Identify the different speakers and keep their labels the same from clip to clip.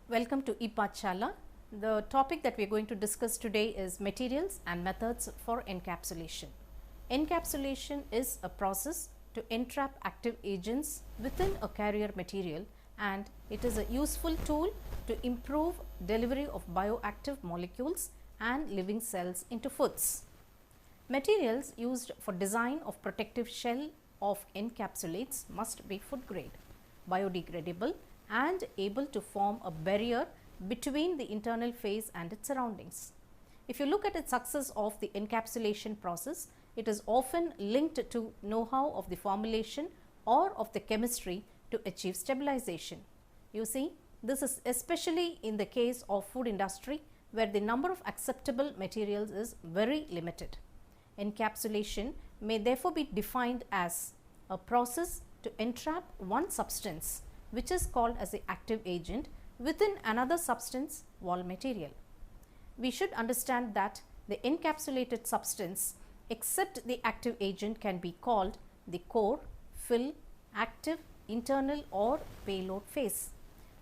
Speaker 1: Welcome to ePathshala. The topic that we are going to discuss today is materials and methods for encapsulation. Encapsulation is a process to entrap active agents within a carrier material, and it is a useful tool to improve delivery of bioactive molecules and living cells into foods. Materials used for design of protective shell of encapsulates must be food grade, biodegradable and able to form a barrier between the internal phase and its surroundings. If you look at the success of the encapsulation process, it is often linked to know-how of the formulation or of the chemistry to achieve stabilization. You see, this is especially in the case of food industry, where the number of acceptable materials is very limited. Encapsulation may therefore be defined as a process to entrap one substance, which is called as the active agent, within another substance wall material. We should understand that the encapsulated substance except the active agent can be called the core, fill, active, internal or payload phase,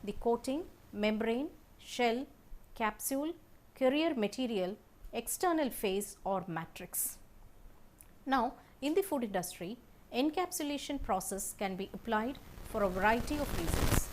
Speaker 1: the coating, membrane, shell, capsule, carrier material, external phase or matrix. Now, in the food industry, encapsulation process can be applied for a variety of reasons.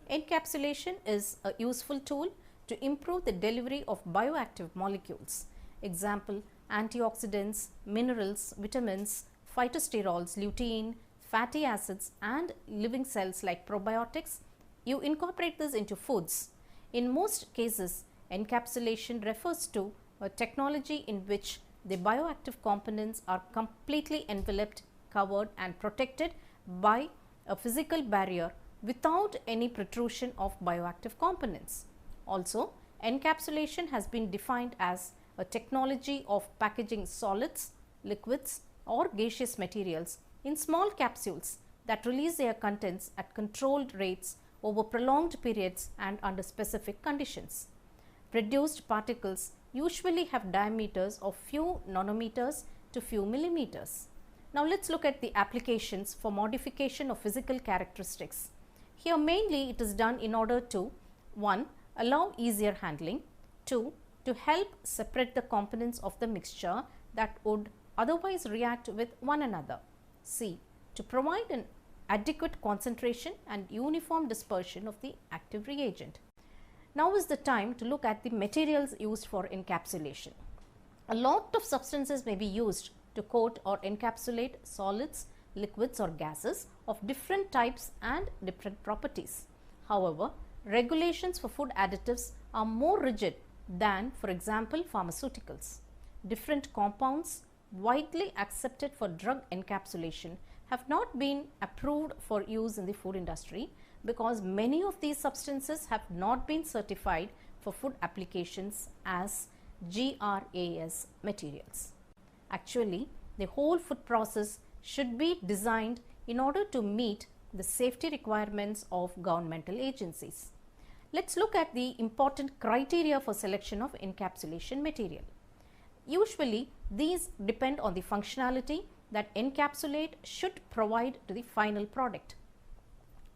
Speaker 1: Encapsulation is a useful tool to improve the delivery of bioactive molecules. Example, antioxidants, minerals, vitamins, phytosterols, lutein, fatty acids and living cells like probiotics. You incorporate this into foods. In most cases, encapsulation refers to a technology in which the bioactive components are completely enveloped, covered and protected by a physical barrier without any protrusion of bioactive components. Also, encapsulation has been defined as a technology of packaging solids, liquids or gaseous materials in small capsules that release their contents at controlled rates over prolonged periods and under specific conditions. Produced particles usually have diameters of few nanometers to few millimeters. Now, let us look at the applications for modification of physical characteristics. Here mainly it is done in order to 1. Allow easier handling, 2. To help separate the components of the mixture that would otherwise react with one another, c. To provide an adequate concentration and uniform dispersion of the active reagent. Now is the time to look at the materials used for encapsulation. A lot of substances may be used to coat or encapsulate solids, liquids or gases of different types and different properties. However, regulations for food additives are more rigid than, for example, pharmaceuticals. Different compounds widely accepted for drug encapsulation have not been approved for use in the food industry because many of these substances have not been certified for food applications as GRAS materials. Actually, the whole food process should be designed in order to meet the safety requirements of governmental agencies. Let us look at the important criteria for selection of encapsulation material. Usually, these depend on the functionality that encapsulate should provide to the final product.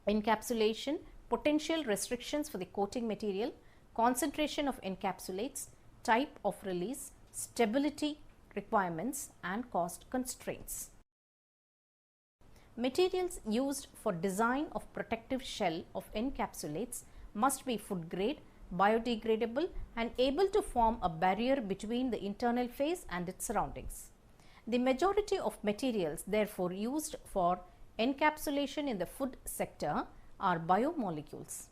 Speaker 1: Encapsulation, potential restrictions for the coating material, concentration of encapsulates, type of release, stability requirements and cost constraints. Materials used for design of protective shell of encapsulates must be food grade, biodegradable and able to form a barrier between the internal phase and its surroundings. The majority of materials therefore used for encapsulation in the food sector are biomolecules.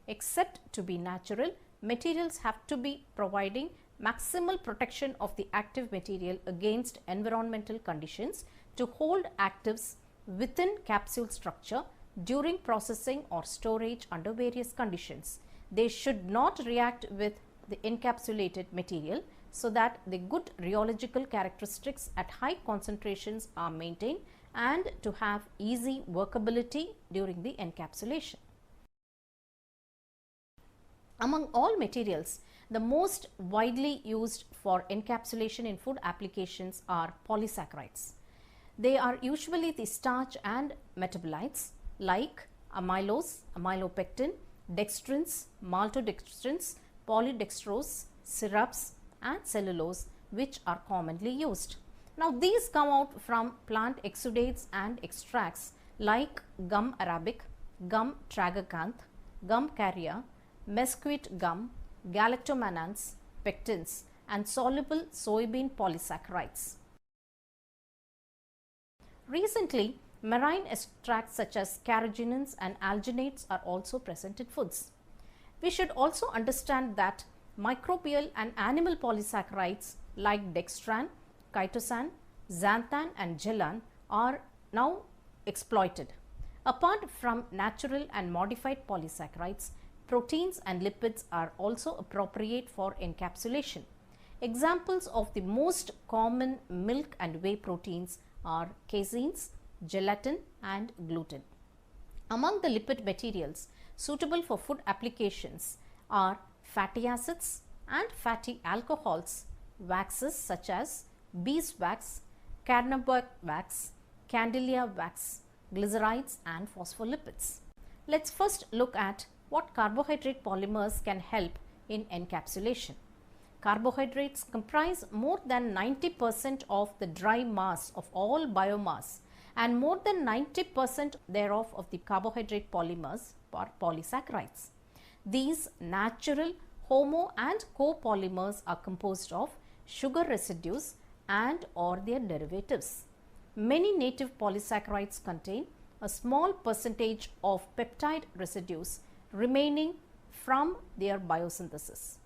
Speaker 1: Except to be natural, materials have to be providing maximal protection of the active material against environmental conditions to hold actives within capsule structure during processing or storage under various conditions. They should not react with the encapsulated material so that the good rheological characteristics at high concentrations are maintained and to have easy workability during the encapsulation. Among all materials, the most widely used for encapsulation in food applications are polysaccharides. They are usually the starch and metabolites like amylose, amylopectin, dextrins, maltodextrins, polydextrose, syrups and cellulose, which are commonly used. Now these come out from plant exudates and extracts like gum arabic, gum tragacanth, gum carria, mesquite gum, galactomannans, pectins and soluble soybean polysaccharides. Recently, marine extracts such as carrageenans and alginates are also present in foods. We should also understand that microbial and animal polysaccharides like dextran, chitosan, xanthan and gellan are now exploited. Apart from natural and modified polysaccharides, proteins and lipids are also appropriate for encapsulation. Examples of the most common milk and whey proteins are caseins, gelatin and gluten. Among the lipid materials suitable for food applications are fatty acids and fatty alcohols, waxes such as beeswax, carnauba wax, candelia wax, glycerides and phospholipids. Let's first look at what carbohydrate polymers can help in encapsulation. Carbohydrates comprise more than 90% of the dry mass of all biomass and more than 90% thereof of the carbohydrate polymers or polysaccharides. These natural homo and copolymers are composed of sugar residues and or their derivatives. Many native polysaccharides contain a small percentage of peptide residues remaining from their biosynthesis.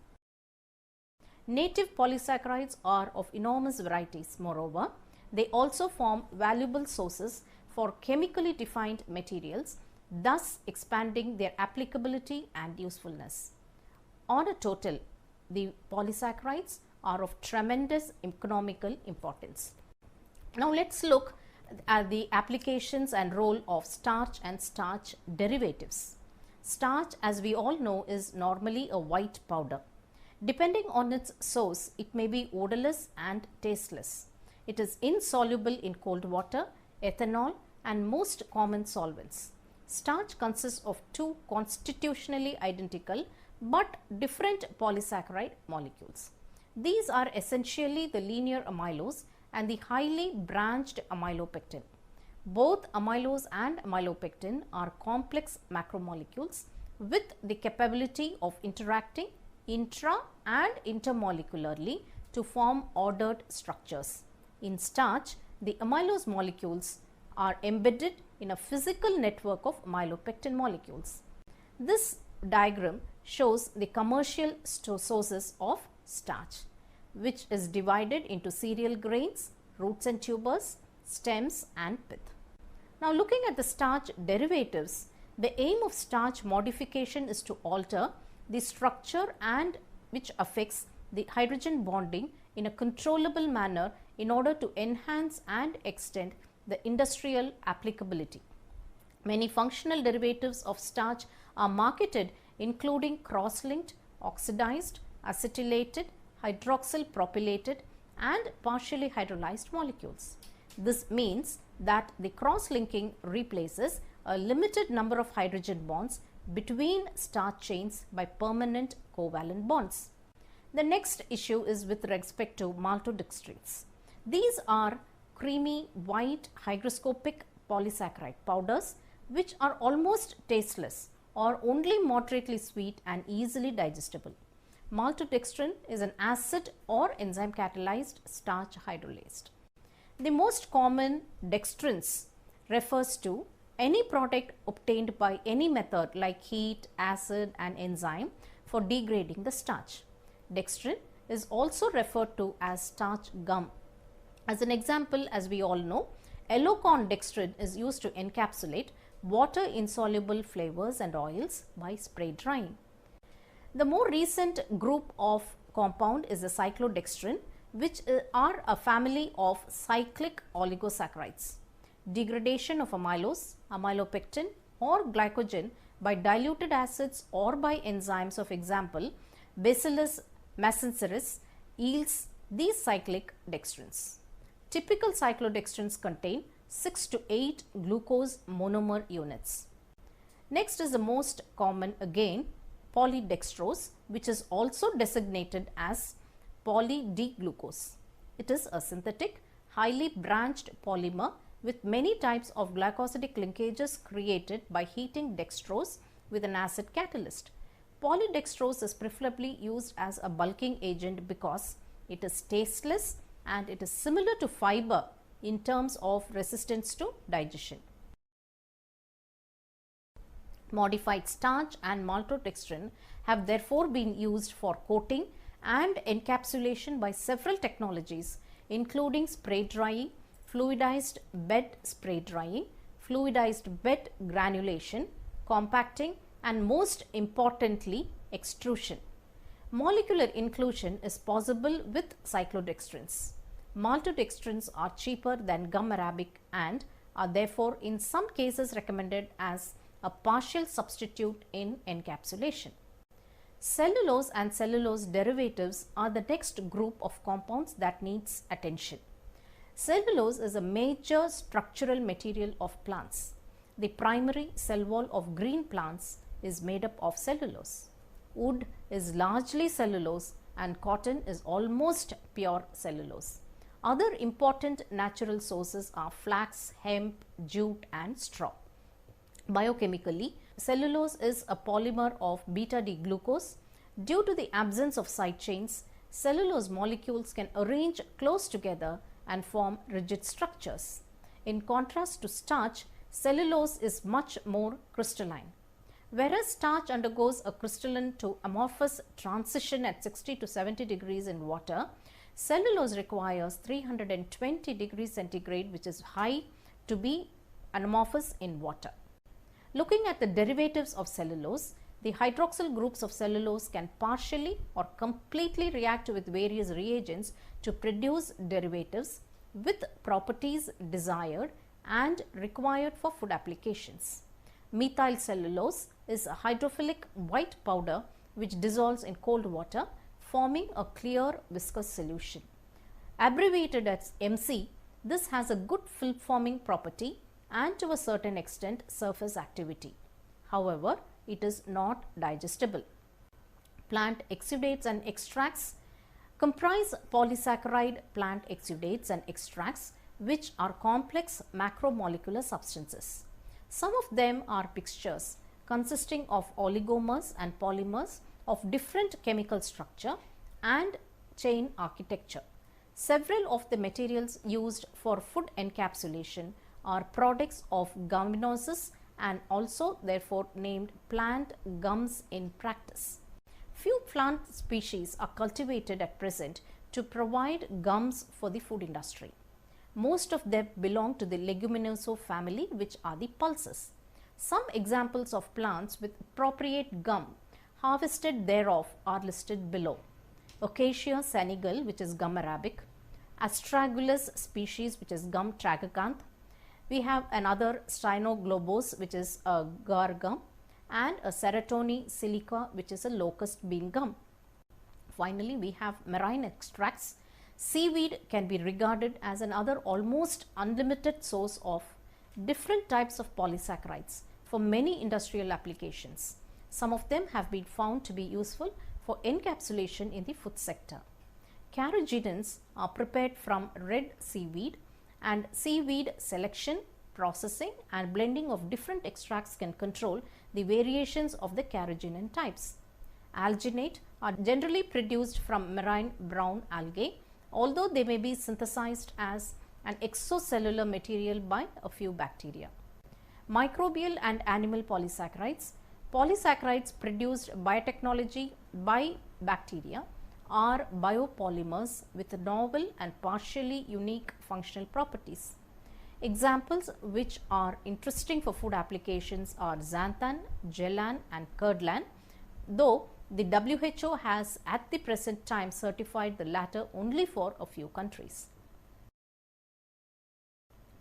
Speaker 1: Native polysaccharides are of enormous varieties. Moreover, they also form valuable sources for chemically defined materials, thus expanding their applicability and usefulness. On a total, the polysaccharides are of tremendous economical importance. Now let's look at the applications and role of starch and starch derivatives. Starch, as we all know, is normally a white powder. Depending on its source, it may be odorless and tasteless. It is insoluble in cold water, ethanol and most common solvents. Starch consists of two constitutionally identical but different polysaccharide molecules. These are essentially the linear amylose and the highly branched amylopectin. Both amylose and amylopectin are complex macromolecules with the capability of interacting intra and intermolecularly to form ordered structures. In starch, the amylose molecules are embedded in a physical network of amylopectin molecules. This diagram shows the commercial sources of starch, which is divided into cereal grains, roots and tubers, stems and pith. Now looking at the starch derivatives, the aim of starch modification is to alter the structure and which affects the hydrogen bonding in a controllable manner in order to enhance and extend the industrial applicability. Many functional derivatives of starch are marketed, including cross-linked, oxidized, acetylated, hydroxyl propylated and partially hydrolyzed molecules. This means that the cross-linking replaces a limited number of hydrogen bonds between starch chains by permanent covalent bonds. The next issue is with respect to maltodextrins. These are creamy white hygroscopic polysaccharide powders which are almost tasteless or only moderately sweet and easily digestible. Maltodextrin is an acid or enzyme catalyzed starch hydrolase. The most common dextrins refers to any product obtained by any method like heat, acid and enzyme for degrading the starch. Dextrin is also referred to as starch gum. As an example, as we all know, yellow corn dextrin is used to encapsulate water insoluble flavors and oils by spray drying. The more recent group of compound is the cyclodextrin, which are a family of cyclic oligosaccharides. Degradation of amylose, amylopectin or glycogen by diluted acids or by enzymes of example Bacillus messenceris yields these cyclic dextrins. Typical cyclodextrins contain 6 to 8 glucose monomer units. Next is the most common again, polydextrose, which is also designated as poly-D-glucose. It is a synthetic, highly branched polymer with many types of glycosidic linkages created by heating dextrose with an acid catalyst. Polydextrose is preferably used as a bulking agent because it is tasteless and it is similar to fiber in terms of resistance to digestion. Modified starch and maltodextrin have therefore been used for coating and encapsulation by several technologies, including spray drying, fluidized bed spray drying, fluidized bed granulation, compacting, and most importantly, extrusion. Molecular inclusion is possible with cyclodextrins. Maltodextrins are cheaper than gum arabic and are therefore in some cases recommended as a partial substitute in encapsulation. Cellulose and cellulose derivatives are the next group of compounds that needs attention. Cellulose is a major structural material of plants. The primary cell wall of green plants is made up of cellulose. Wood is largely cellulose and cotton is almost pure cellulose. Other important natural sources are flax, hemp, jute and straw. Biochemically, cellulose is a polymer of beta-D-glucose. Due to the absence of side chains, cellulose molecules can arrange close together and form rigid structures. In contrast to starch, cellulose is much more crystalline. Whereas starch undergoes a crystalline to amorphous transition at 60 to 70 degrees in water, cellulose requires 320 degrees centigrade, which is high, to be amorphous in water. Looking at the derivatives of cellulose, the hydroxyl groups of cellulose can partially or completely react with various reagents to produce derivatives with properties desired and required for food applications. Methyl cellulose is a hydrophilic white powder which dissolves in cold water, forming a clear viscous solution. Abbreviated as MC, this has a good film forming property and to a certain extent surface activity. However, it is not digestible. Plant exudates and extracts comprise polysaccharide plant exudates and extracts, which are complex macromolecular substances. Some of them are mixtures consisting of oligomers and polymers of different chemical structure and chain architecture. Several of the materials used for food encapsulation are products of guminosis and also therefore named plant gums in practice. Few plant species are cultivated at present to provide gums for the food industry. Most of them belong to the leguminoso family, which are the pulses. Some examples of plants with appropriate gum harvested thereof are listed below. Acacia senegal, which is gum arabic, astragalus species, which is gum tragacanth. We have another Stenoglobose, which is a gar gum, and a Ceratoni silica, which is a locust bean gum. Finally, we have marine extracts. Seaweed can be regarded as another almost unlimited source of different types of polysaccharides for many industrial applications. Some of them have been found to be useful for encapsulation in the food sector. Carrageenans are prepared from red seaweed, and seaweed selection, processing and blending of different extracts can control the variations of the carrageenan types. Alginate are generally produced from marine brown algae, although they may be synthesized as an exocellular material by a few bacteria. Microbial and animal polysaccharides. Polysaccharides produced biotechnology by bacteria are biopolymers with novel and partially unique functional properties. Examples which are interesting for food applications are xanthan, gellan and curdlan, though the WHO has at the present time certified the latter only for a few countries.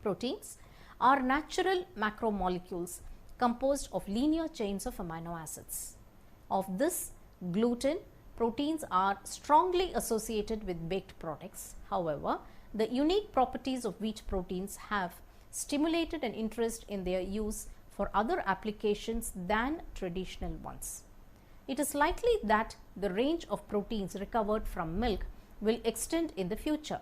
Speaker 1: Proteins are natural macromolecules composed of linear chains of amino acids. Of this, gluten proteins are strongly associated with baked products. However, the unique properties of wheat proteins have stimulated an interest in their use for other applications than traditional ones. It is likely that the range of proteins recovered from milk will extend in the future.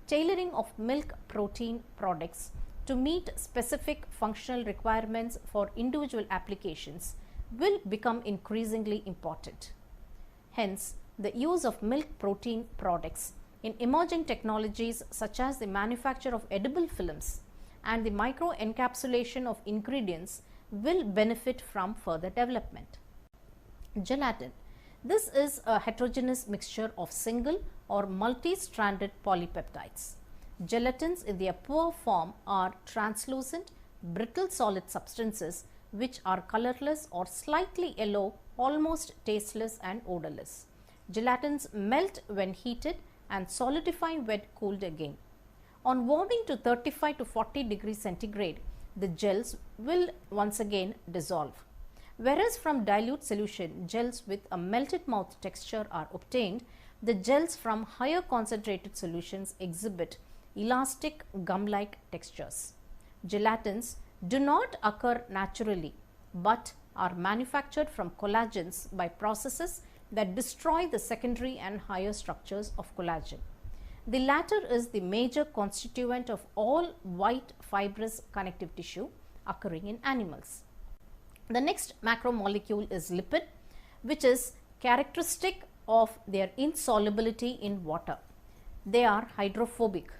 Speaker 1: Tailoring of milk protein products to meet specific functional requirements for individual applications will become increasingly important. Hence, the use of milk protein products in emerging technologies such as the manufacture of edible films and the micro-encapsulation of ingredients will benefit from further development. Gelatin. This is a heterogeneous mixture of single or multi-stranded polypeptides. Gelatins in their pure form are translucent, brittle solid substances which are colorless or slightly yellow, almost tasteless and odorless. Gelatins melt when heated and solidify when cooled again. On warming to 35 to 40 degrees centigrade, the gels will once again dissolve. Whereas from dilute solution, gels with a melted mouth texture are obtained, the gels from higher concentrated solutions exhibit elastic gum-like textures. Gelatins do not occur naturally, but are manufactured from collagens by processes that destroy the secondary and higher structures of collagen. The latter is the major constituent of all white fibrous connective tissue occurring in animals. The next macromolecule is lipid, which is characteristic of their insolubility in water. They are hydrophobic.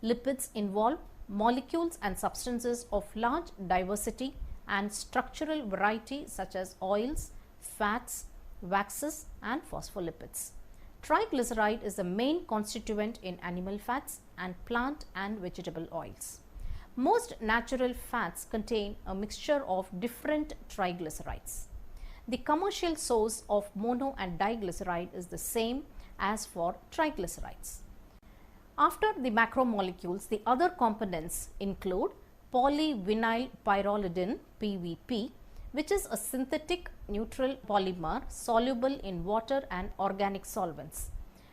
Speaker 1: Lipids involve molecules and substances of large diversity and structural variety such as oils, fats, waxes and phospholipids. Triglyceride is the main constituent in animal fats and plant and vegetable oils. Most natural fats contain a mixture of different triglycerides. The commercial source of mono and diglyceride is the same as for triglycerides. After the macromolecules, the other components include polyvinyl pyrrolidine (PVP), which is a synthetic neutral polymer soluble in water and organic solvents.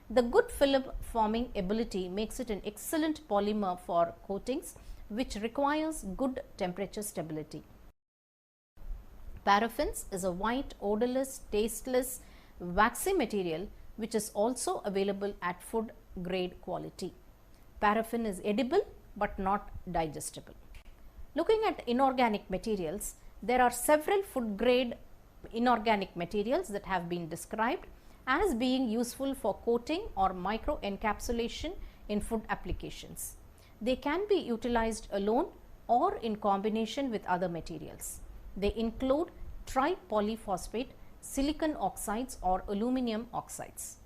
Speaker 1: The good film forming ability makes it an excellent polymer for coatings, which requires good temperature stability. Paraffins is a white, odorless, tasteless, waxy material which is also available at food grade quality. Paraffin is edible but not digestible. Looking at inorganic materials, there are several food grade inorganic materials that have been described as being useful for coating or micro encapsulation in food applications. They can be utilized alone or in combination with other materials. They include tripolyphosphate, silicon oxides or aluminum oxides.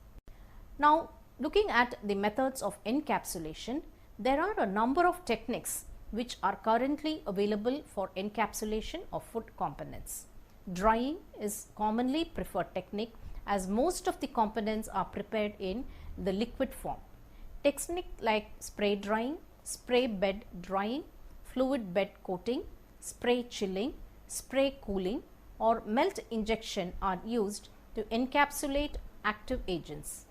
Speaker 1: Now, looking at the methods of encapsulation, there are a number of techniques which are currently available for encapsulation of food components. Drying is commonly preferred technique as most of the components are prepared in the liquid form. Techniques like spray drying, spray bed drying, fluid bed coating, spray chilling, spray cooling or melt injection are used to encapsulate active agents.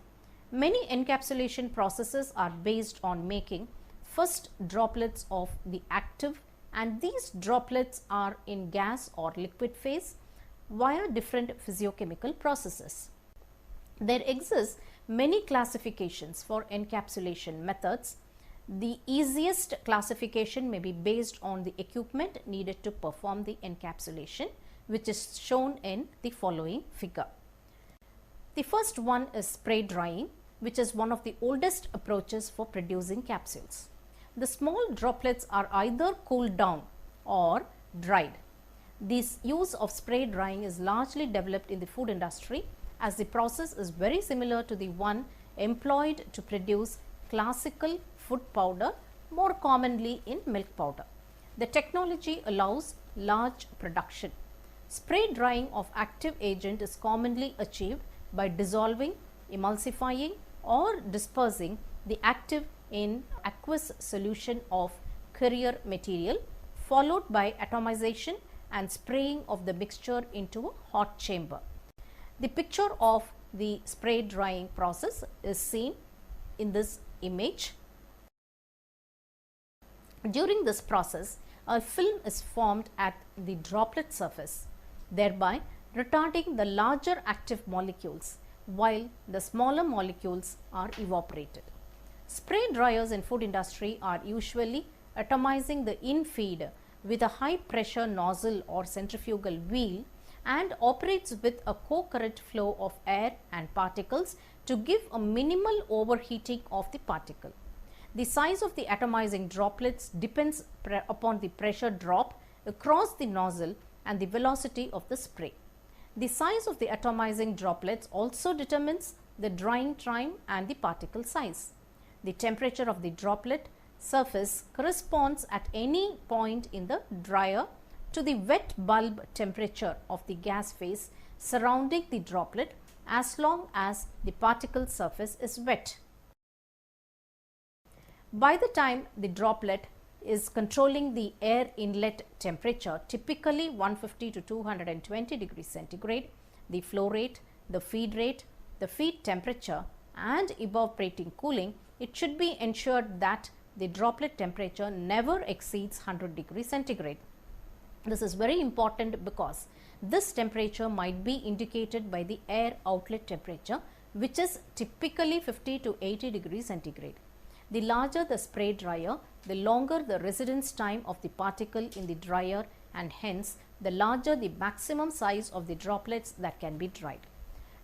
Speaker 1: Many encapsulation processes are based on making first droplets of the active, and these droplets are in gas or liquid phase via different physiochemical processes. There exist many classifications for encapsulation methods. The easiest classification may be based on the equipment needed to perform the encapsulation, which is shown in the following figure. The first one is spray drying, which is one of the oldest approaches for producing capsules. The small droplets are either cooled down or dried. This use of spray drying is largely developed in the food industry, as the process is very similar to the one employed to produce classical food powder, more commonly in milk powder. The technology allows large production. Spray drying of active agent is commonly achieved by dissolving, emulsifying or dispersing the active in aqueous solution of carrier material, followed by atomization and spraying of the mixture into a hot chamber. The picture of the spray drying process is seen in this image. During this process, a film is formed at the droplet surface, thereby retarding the larger active molecules while the smaller molecules are evaporated. Spray dryers in food industry are usually atomizing the in-feed with a high pressure nozzle or centrifugal wheel and operates with a co-current flow of air and particles to give a minimal overheating of the particle. The size of the atomizing droplets depends upon the pressure drop across the nozzle and the velocity of the spray. The size of the atomizing droplets also determines the drying time and the particle size. The temperature of the droplet surface corresponds at any point in the dryer to the wet bulb temperature of the gas phase surrounding the droplet as long as the particle surface is wet. By the time the droplet is controlling the air inlet temperature, typically 150 to 220 degrees centigrade, the flow rate, the feed temperature and evaporating cooling, it should be ensured that the droplet temperature never exceeds 100 degrees centigrade. This is very important because this temperature might be indicated by the air outlet temperature, which is typically 50 to 80 degrees centigrade. The larger the spray dryer, the longer the residence time of the particle in the dryer and hence the larger the maximum size of the droplets that can be dried.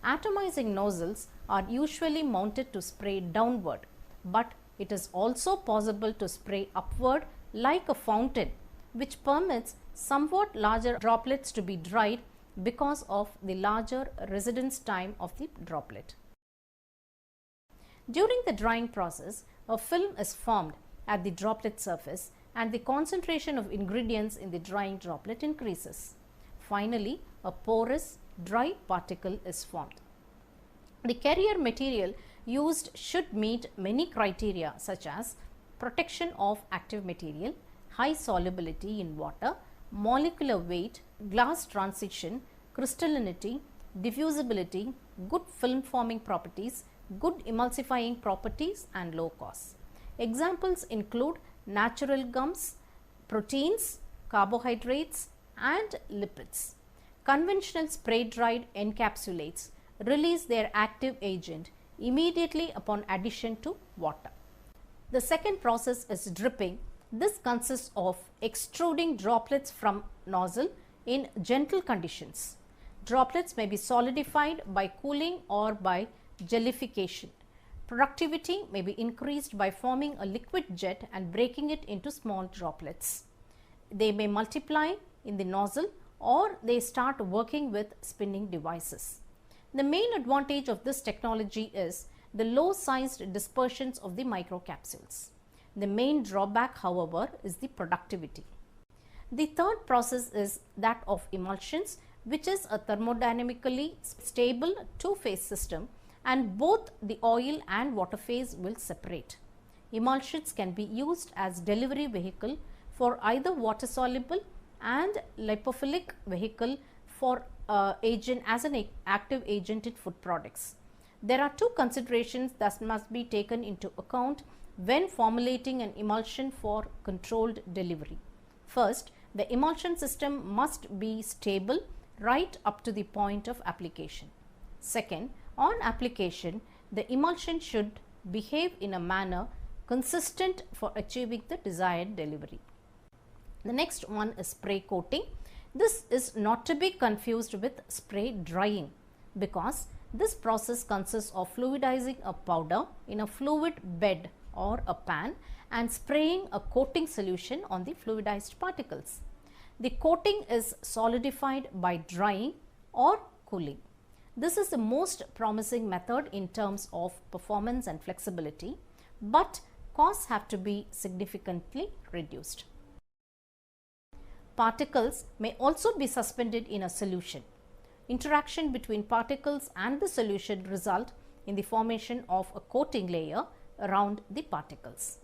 Speaker 1: Atomizing nozzles are usually mounted to spray downward, but it is also possible to spray upward like a fountain, which permits somewhat larger droplets to be dried because of the larger residence time of the droplet. During the drying process, a film is formed at the droplet surface and the concentration of ingredients in the drying droplet increases. Finally, a porous, dry particle is formed. The carrier material used should meet many criteria such as protection of active material, high solubility in water, molecular weight, glass transition, crystallinity, diffusibility, good film forming properties, good emulsifying properties and low cost. Examples include natural gums, proteins, carbohydrates and lipids. Conventional spray dried encapsulates release their active agent immediately upon addition to water. The second process is dripping. This consists of extruding droplets from nozzle in gentle conditions. Droplets may be solidified by cooling or by jellification. Productivity may be increased by forming a liquid jet and breaking it into small droplets. They may multiply in the nozzle or they start working with spinning devices. The main advantage of this technology is the low sized dispersions of the microcapsules. The main drawback, however, is the productivity. The third process is that of emulsions, which is a thermodynamically stable two-phase system, and both the oil and water phase will separate. Emulsions can be used as delivery vehicle for either water soluble and lipophilic vehicle for agent as an active agent in food products. There are two considerations that must be taken into account when formulating an emulsion for controlled delivery. First, the emulsion system must be stable right up to the point of application. Second, on application, the emulsion should behave in a manner consistent for achieving the desired delivery. The next one is spray coating. This is not to be confused with spray drying because this process consists of fluidizing a powder in a fluid bed or a pan and spraying a coating solution on the fluidized particles. The coating is solidified by drying or cooling. This is the most promising method in terms of performance and flexibility, but costs have to be significantly reduced. Particles may also be suspended in a solution. Interaction between particles and the solution result in the formation of a coating layer around the particles.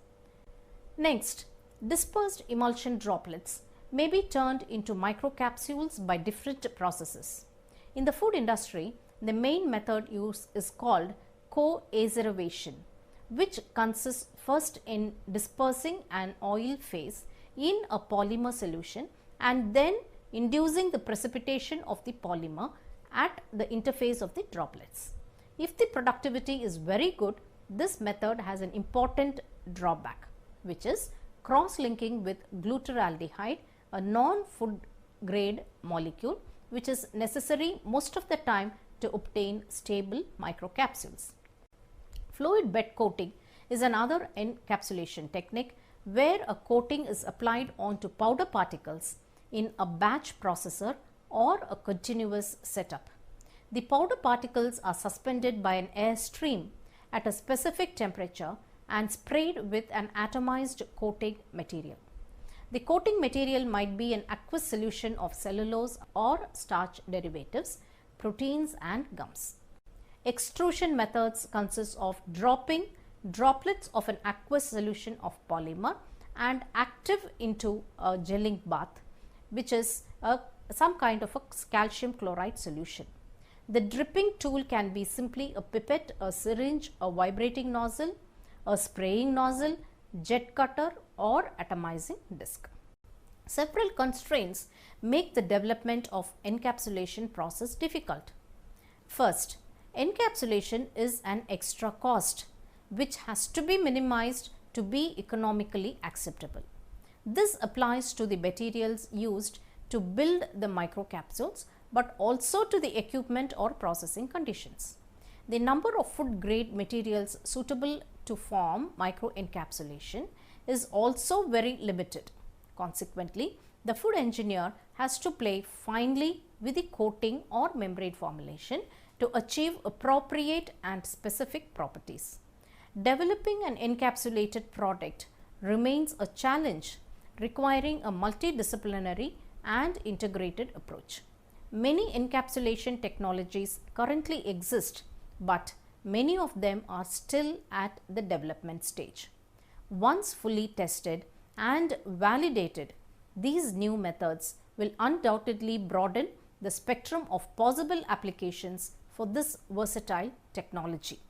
Speaker 1: Next, dispersed emulsion droplets may be turned into microcapsules by different processes. In the food industry, the main method used is called co-azeravation, which consists first in dispersing an oil phase in a polymer solution and then inducing the precipitation of the polymer at the interface of the droplets. If the productivity is very good, this method has an important drawback, which is cross-linking with glutaraldehyde, a non-food grade molecule which is necessary most of the time to obtain stable microcapsules. Fluid bed coating is another encapsulation technique where a coating is applied onto powder particles in a batch processor or a continuous setup. The powder particles are suspended by an air stream at a specific temperature and sprayed with an atomized coating material. The coating material might be an aqueous solution of cellulose or starch derivatives, proteins and gums. Extrusion methods consist of dropping droplets of an aqueous solution of polymer and active into a gelling bath, which is some kind of a calcium chloride solution. The dripping tool can be simply a pipette, a syringe, a vibrating nozzle, a spraying nozzle, jet cutter or atomizing disc. Several constraints make the development of encapsulation process difficult. First, encapsulation is an extra cost which has to be minimized to be economically acceptable. This applies to the materials used to build the microcapsules, but also to the equipment or processing conditions. The number of food grade materials suitable to form microencapsulation is also very limited. Consequently, the food engineer has to play finely with the coating or membrane formulation to achieve appropriate and specific properties. Developing an encapsulated product remains a challenge requiring a multidisciplinary and integrated approach. Many encapsulation technologies currently exist, but many of them are still at the development stage. Once fully tested and validated, these new methods will undoubtedly broaden the spectrum of possible applications for this versatile technology.